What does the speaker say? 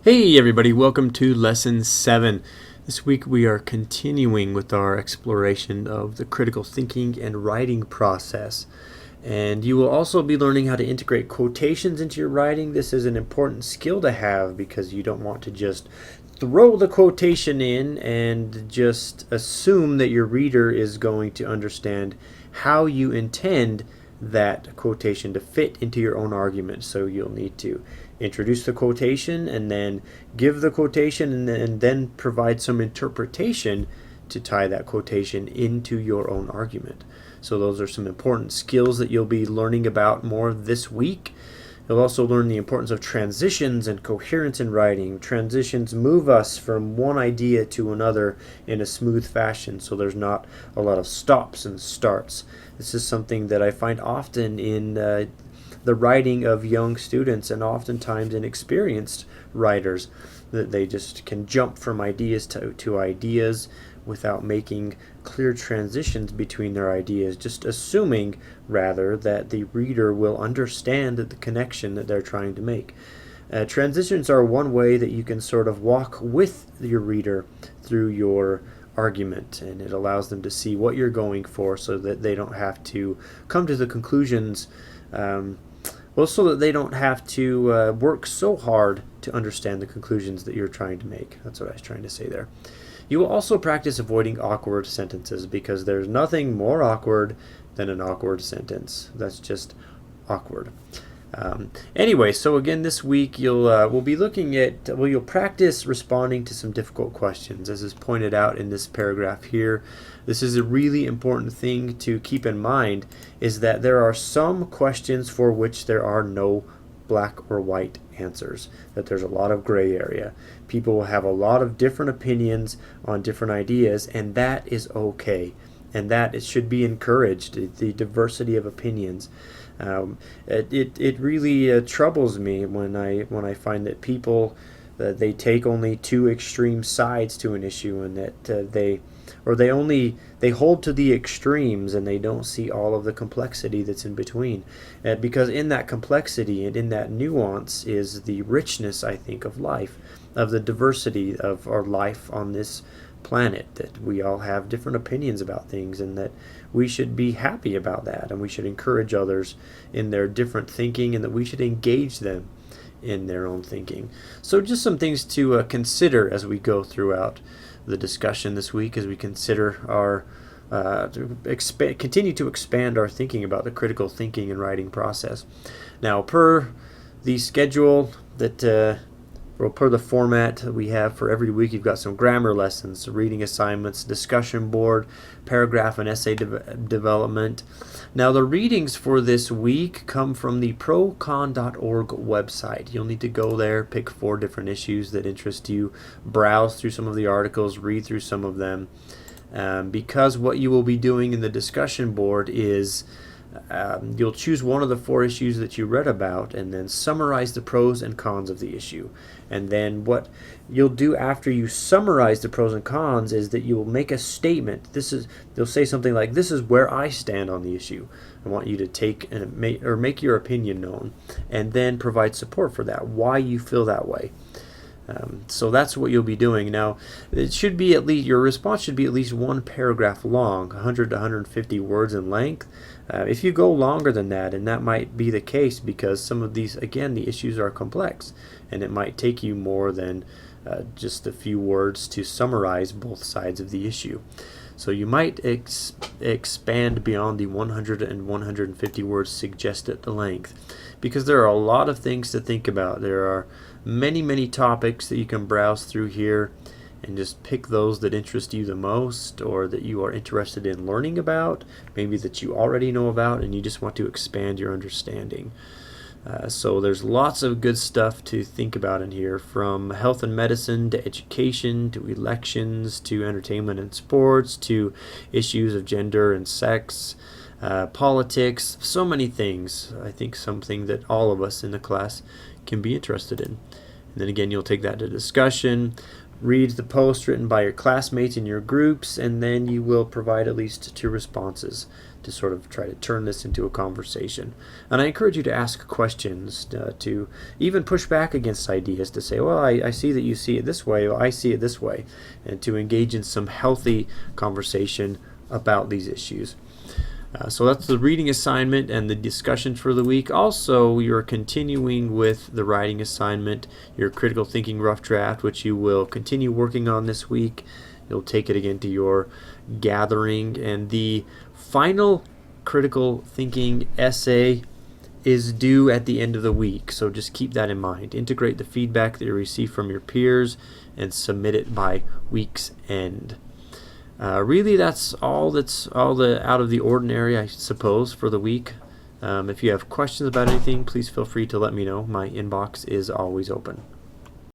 Hey everybody, welcome to Lesson 7. This week we are continuing with our exploration of the critical thinking and writing process. And you will also be learning how to integrate quotations into your writing. This is an important skill to have because you don't want to just throw the quotation in and just assume that your reader is going to understand how you intend that quotation to fit into your own argument. So you'll need to introduce the quotation and then give the quotation and then provide some interpretation to tie that quotation into your own argument. So those are some important skills that you'll be learning about more this week. You'll also learn the importance of transitions and coherence in writing. Transitions move us from one idea to another in a smooth fashion, so there's not a lot of stops and starts. This is something that I find often in the writing of young students and oftentimes inexperienced writers, that they just can jump from ideas to ideas without making clear transitions between their ideas, just assuming rather that the reader will understand the connection that they're trying to make. Transitions are one way that you can sort of walk with your reader through your argument, and it allows them to see what you're going for so that they don't have to come to the conclusions so that they don't have to work so hard to understand the conclusions that you're trying to make. That's what I was trying to say there. You will also practice avoiding awkward sentences because there's nothing more awkward than an awkward sentence. That's just awkward. Anyway, so again this week we'll be looking at, you'll practice responding to some difficult questions, as is pointed out in this paragraph here. This is a really important thing to keep in mind, is that there are some questions for which there are no black or white answers, that there's a lot of gray area. People will have a lot of different opinions on different ideas, and that is okay, and that it should be encouraged, the diversity of opinions. It really troubles me when I find that people they take only two extreme sides to an issue, and that they hold to the extremes and they don't see all of the complexity that's in between. Because in that complexity and in that nuance is the richness, I think, of life, of the diversity of our life on this planet, that we all have different opinions about things, and that we should be happy about that, and we should encourage others in their different thinking, and that we should engage them in their own thinking. So just some things to consider as we go throughout the discussion this week, as we consider our continue to expand our thinking about the critical thinking and writing process. Now, per the schedule that per the format that we have for every week, you've got some grammar lessons, reading assignments, discussion board, paragraph and essay development. Now, the readings for this week come from the procon.org website. You'll need to go there, pick 4 different issues that interest you, browse through some of the articles, read through some of them, because what you will be doing in the discussion board is you'll choose one of the 4 issues that you read about and then summarize the pros and cons of the issue. And then what you'll do after you summarize the pros and cons is that you will make a statement. You'll say something like, "This is where I stand on the issue. I want you to take and make your opinion known, and then provide support for that, why you feel that way." So that's what you'll be doing. Now, it should be your response should be at least 1 paragraph long, 100 to 150 words in length. If you go longer than that, and that might be the case because some of these, again, the issues are complex, and it might take you more than just a few words to summarize both sides of the issue. So you might expand beyond the 100 and 150 words suggested length, because there are a lot of things to think about. There are many topics that you can browse through here and just pick those that interest you the most, or that you are interested in learning about, maybe that you already know about and you just want to expand your understanding. So there's lots of good stuff to think about in here, from health and medicine to education to elections to entertainment and sports to issues of gender and sex, politics, so many things. I think something that all of us in the class can be interested in. And then again, you'll take that to discussion, read the post written by your classmates in your groups, and then you will provide at least 2 responses to sort of try to turn this into a conversation. And I encourage you to ask questions, to even push back against ideas, to say, well, I see that you see it this way, or I see it this way, and to engage in some healthy conversation about these issues. So that's the reading assignment and the discussion for the week. Also, you're continuing with the writing assignment, your critical thinking rough draft, which you will continue working on this week. You'll take it again to your gathering, and the final critical thinking essay is due at the end of the week, so just keep that in mind. Integrate the feedback that you receive from your peers and submit it by week's end. Really, that's all the out of the ordinary, I suppose, for the week. If you have questions about anything, please feel free to let me know. My inbox is always open.